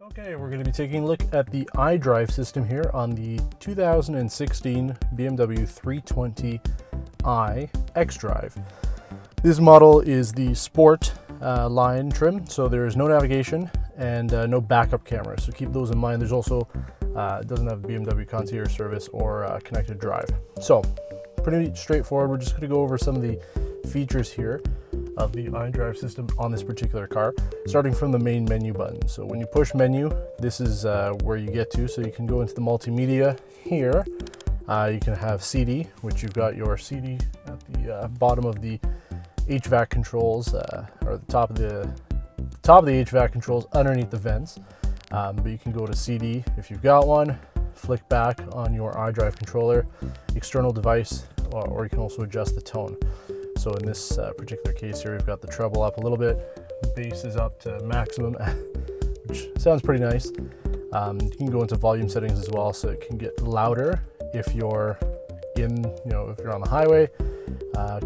Okay, we're going to be taking a look at the iDrive system here on the 2016 BMW 320i xDrive. This model is the Sport line trim, so there is no navigation and no backup camera, so keep those in mind. There's also, it doesn't have BMW concierge service or connected drive. So, pretty straightforward. We're just going to go over some of the features here of the iDrive system on this particular car, starting from the main menu button. So when you push menu, this is where you get to. So you can go into the multimedia here. You can have CD, which you've got your CD at the bottom of the HVAC controls, or the top of the HVAC controls underneath the vents. But you can go to CD if you've got one, flick back on your iDrive controller, external device, or you can also adjust the tone. So in this particular case here, we've got the treble up a little bit, bass is up to maximum, which sounds pretty nice. You can go into volume settings as well, so it can get louder if you're if you're on the highway,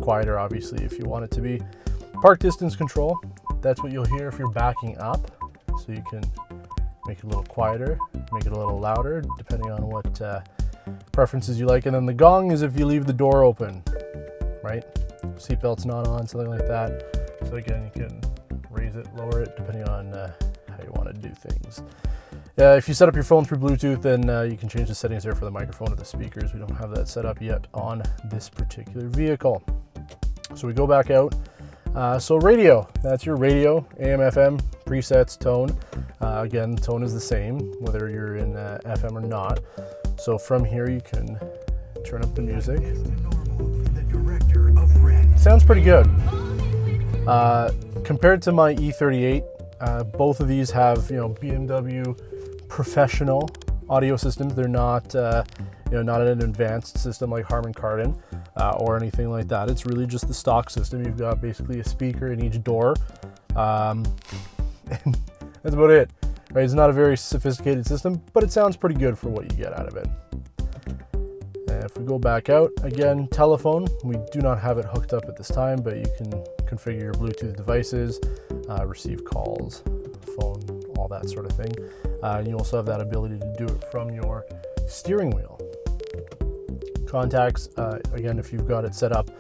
quieter obviously if you want it to be. Park distance control, that's what you'll hear if you're backing up. So you can make it a little quieter, make it a little louder, depending on what preferences you like. And then the gong is if you leave the door open, right? Seatbelt's not on, something like that. So again, you can raise it, lower it, depending on how you want to do things. If you set up your phone through Bluetooth, then you can change the settings there for the microphone or the speakers. We don't have that set up yet on this particular vehicle. So we go back out. So radio, that's your radio, AM, FM, presets, tone. Again, tone is the same, whether you're in FM or not. So from here, you can turn up the music. Sounds pretty good. Compared to my E38, both of these have BMW professional audio systems. They're not not an advanced system like Harman Kardon or anything like that. It's really just the stock system. You've got basically a speaker in each door, and that's about it. Right? It's not a very sophisticated system, but it sounds pretty good for what you get out of it. If we go back out, again, telephone, we do not have it hooked up at this time, but you can configure your Bluetooth devices, receive calls, phone, all that sort of thing. And you also have that ability to do it from your steering wheel. Contacts, again, if you've got it set up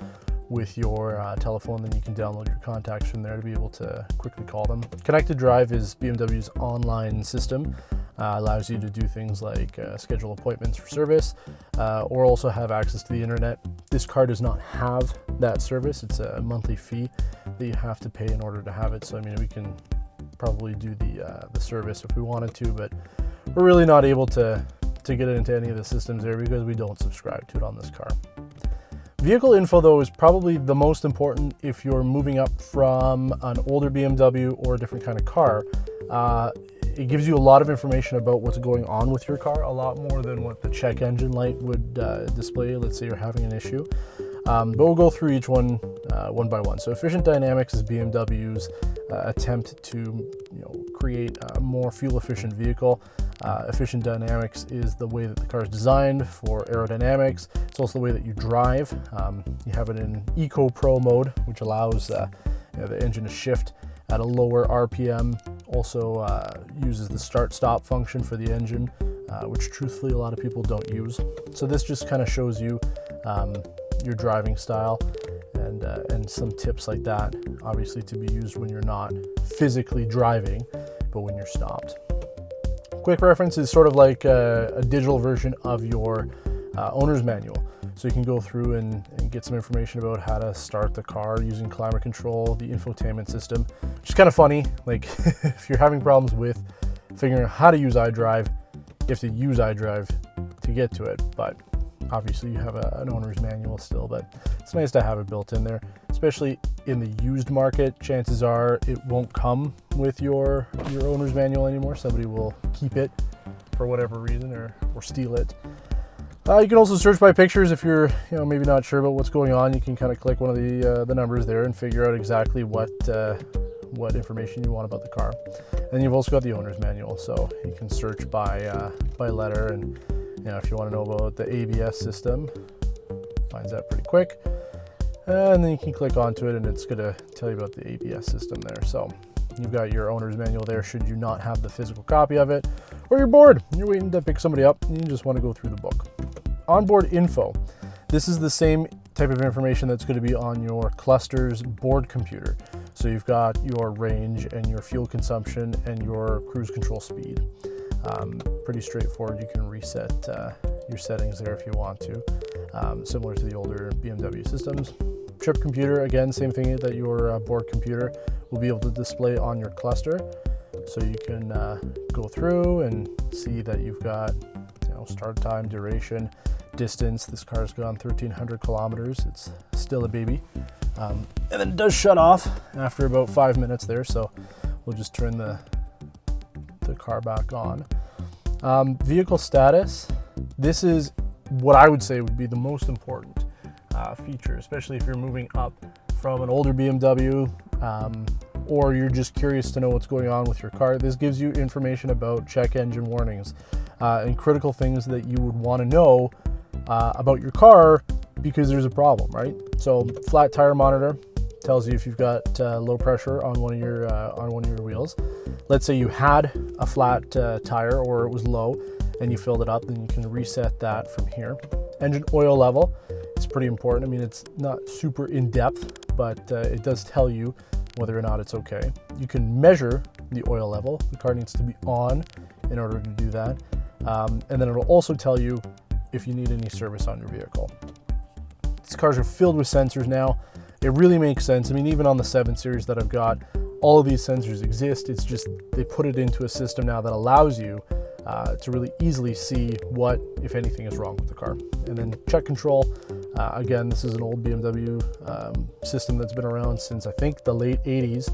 with your telephone, then you can download your contacts from there to be able to quickly call them. Connected Drive is BMW's online system. Allows you to do things like schedule appointments for service or also have access to the internet. This car does not have that service. It's a monthly fee that you have to pay in order to have it. So I mean, we can probably do the service if we wanted to, but we're really not able to get into any of the systems there because we don't subscribe to it on this car. Vehicle info, though, is probably the most important if you're moving up from an older BMW or a different kind of car. It gives you a lot of information about what's going on with your car, a lot more than what the check engine light would display. Let's say you're having an issue. But we'll go through each one one by one. So efficient dynamics is BMW's attempt to create a more fuel-efficient vehicle. Efficient dynamics is the way that the car is designed for aerodynamics. It's also the way that you drive. You have it in Eco Pro mode, which allows the engine to shift at a lower RPM. Also uses the start-stop function for the engine, which truthfully a lot of people don't use. So this just kind of shows you your driving style and some tips like that, obviously to be used when you're not physically driving, but when you're stopped. Quick reference is sort of like a digital version of your owner's manual. So you can go through and get some information about how to start the car using climate control, the infotainment system, which is kind of funny. Like if you're having problems with figuring out how to use iDrive, you have to use iDrive to get to it. But obviously you have an owner's manual still, but it's nice to have it built in there, especially in the used market. Chances are it won't come with your owner's manual anymore. Somebody will keep it for whatever reason or steal it. You can also search by pictures if you're maybe not sure about what's going on. You can kind of click one of the numbers there and figure out exactly what information you want about the car. And you've also got the owner's manual, so you can search by letter. And if you want to know about the ABS system, finds that pretty quick. And then you can click onto it, and it's going to tell you about the ABS system there. So You've got your owner's manual there should you not have the physical copy of it, or you're bored, you're waiting to pick somebody up and you just want to go through the book. Onboard Info. This is the same type of information that's going to be on your cluster's board computer. So you've got your range and your fuel consumption and your cruise control speed. Pretty straightforward. You can reset your settings there if you want to, similar to the older BMW systems. Trip computer, again, same thing that your board computer will be able to display on your cluster. So you can go through and see that you've got start time, duration, distance. This car's gone 1,300 kilometers. It's still a baby. And then it does shut off after about 5 minutes there. So we'll just turn the car back on. Vehicle status. This is what I would say would be the most important feature, especially if you're moving up from an older BMW or you're just curious to know what's going on with your car. This gives you information about check engine warnings and critical things that you would want to know about your car because there's a problem, right? So flat tire monitor tells you if you've got low pressure on one of your wheels. Let's say you had a flat tire or it was low and you filled it up, then you can reset that from here. Engine oil level is pretty important. I mean, it's not super in depth, but it does tell you whether or not it's okay. You can measure the oil level. The car needs to be on in order to do that. And then it'll also tell you if you need any service on your vehicle. These cars are filled with sensors now. It really makes sense. I mean, even on the 7 Series that I've got, all of these sensors exist. It's just they put it into a system now that allows you to really easily see what, if anything, is wrong with the car. And then check control. Again, this is an old BMW system that's been around since I think the late 80s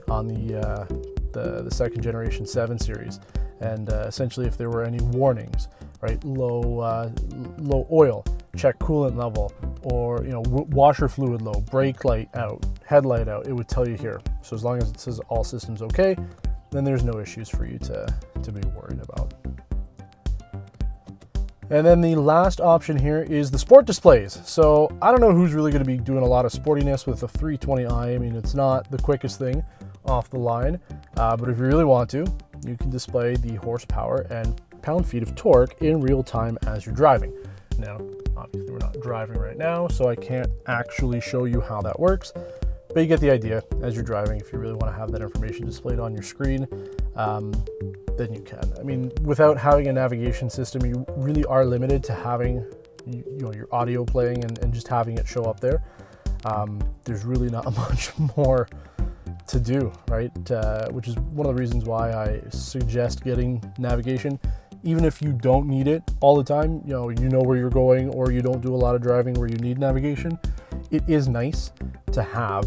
on the second generation 7 Series. And essentially, if there were any warnings, right, low oil, check coolant level, or washer fluid low, brake light out, headlight out, it would tell you here. So as long as it says all systems okay, then there's no issues for you to be worried about. And then the last option here is the sport displays. So I don't know who's really going to be doing a lot of sportiness with the 320i. I mean, it's not the quickest thing off the line, but if you really want to, you can display the horsepower and pound-feet of torque in real time as you're driving. Now, obviously we're not driving right now, so I can't actually show you how that works, but you get the idea. As you're driving, if you really want to have that information displayed on your screen, then you can. I mean, without having a navigation system, you really are limited to having your audio playing and just having it show up there. There's really not much more to do, right? Which is one of the reasons why I suggest getting navigation. Even if you don't need it all the time, you know where you're going, or you don't do a lot of driving where you need navigation, it is nice to have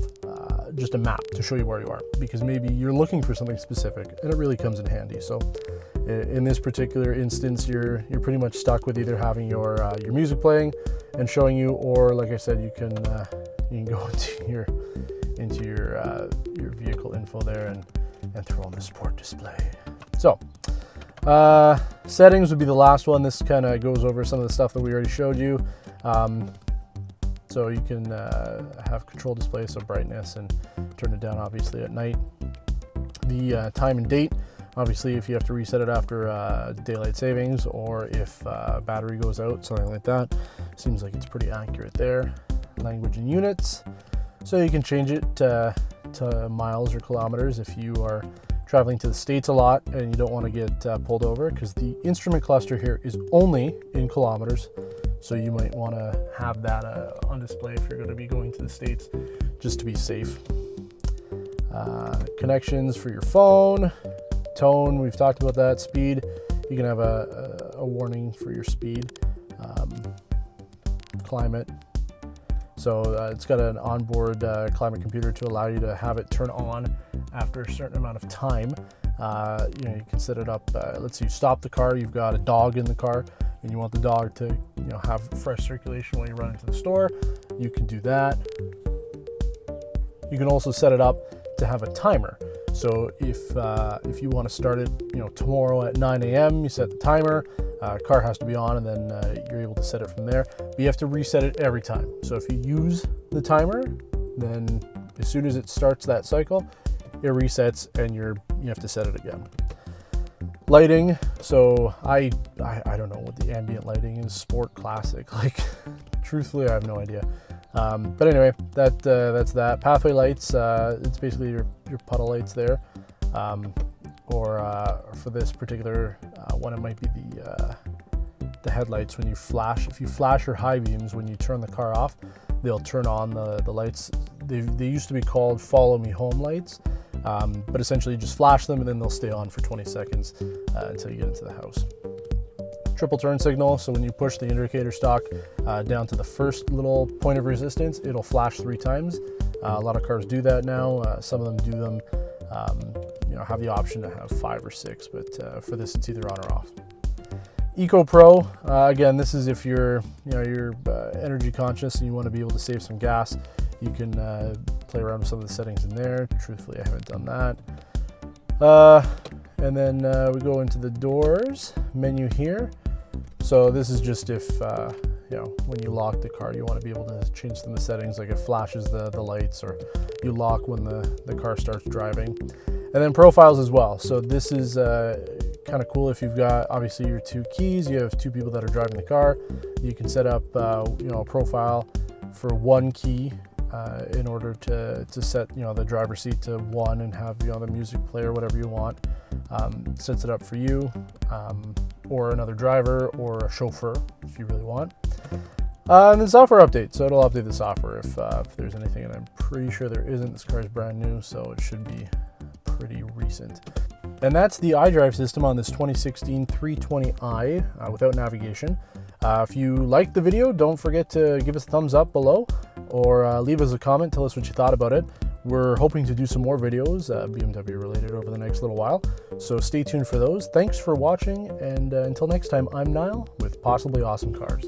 just a map to show you where you are, because maybe you're looking for something specific and it really comes in handy. So in this particular instance, you're pretty much stuck with either having your music playing and showing you, or like I said, you can go into your vehicle info there and throw on the sport display. So settings would be the last one. This kind of goes over some of the stuff that we already showed you. So you can have control display, so brightness, and turn it down obviously at night. The time and date, obviously if you have to reset it after daylight savings, or if battery goes out, something like that. Seems like it's pretty accurate there. Language and units, so you can change it to miles or kilometers if you are traveling to the States a lot and you don't want to get pulled over, because the instrument cluster here is only in kilometers. So you might want to have that on display if you're going to be going to the States, just to be safe. Connections for your phone, tone, we've talked about that. Speed, you can have a warning for your speed. Climate, so it's got an onboard climate computer to allow you to have it turn on after a certain amount of time. You can set it up. Let's say you stop the car, you've got a dog in the car, and you want the dog to have fresh circulation when you run into the store. You can do that. You can also set it up to have a timer. So if you want to start it tomorrow at 9 a.m., you set the timer. Car has to be on, and then you're able to set it from there. But you have to reset it every time. So if you use the timer, then as soon as it starts that cycle, it resets and you have to set it again. Lighting, so I don't know what the ambient lighting is. Sport, classic, like truthfully I have no idea. But anyway, that's that. Pathway lights, it's basically your puddle lights there, or for this particular one, it might be the headlights. When you flash, if you flash your high beams when you turn the car off, they'll turn on the lights. They used to be called follow me home lights, but essentially you just flash them and then they'll stay on for 20 seconds until you get into the house. Triple turn signal, so when you push the indicator stalk down to the first little point of resistance, it'll flash 3 times. A lot of cars do that now. Some of them do them, have the option to have 5 or 6, but for this it's either on or off. Eco Pro, again, this is if you're energy conscious and you want to be able to save some gas. You can play around with some of the settings in there. Truthfully, I haven't done that. And then we go into the doors menu here. So this is just if, when you lock the car, you want to be able to change some of the settings, like it flashes the lights, or you lock when the car starts driving. And then profiles as well. So this is kind of cool if you've got, obviously, your 2 keys. You have 2 people that are driving the car. You can set up, a profile for 1 key in order to set, the driver's seat to 1 and have, the music play or whatever you want. Sets it up for you, or another driver, or a chauffeur if you really want. And then software update. So it'll update the software if there's anything, and I'm pretty sure there isn't. This car is brand new, so it should be pretty recent. And that's the iDrive system on this 2016 320i without navigation. If you liked the video, don't forget to give us a thumbs up below, or leave us a comment, tell us what you thought about it. We're hoping to do some more videos, BMW related, over the next little while, so stay tuned for those. Thanks for watching, and until next time, I'm Niall with Possibly Awesome Cars.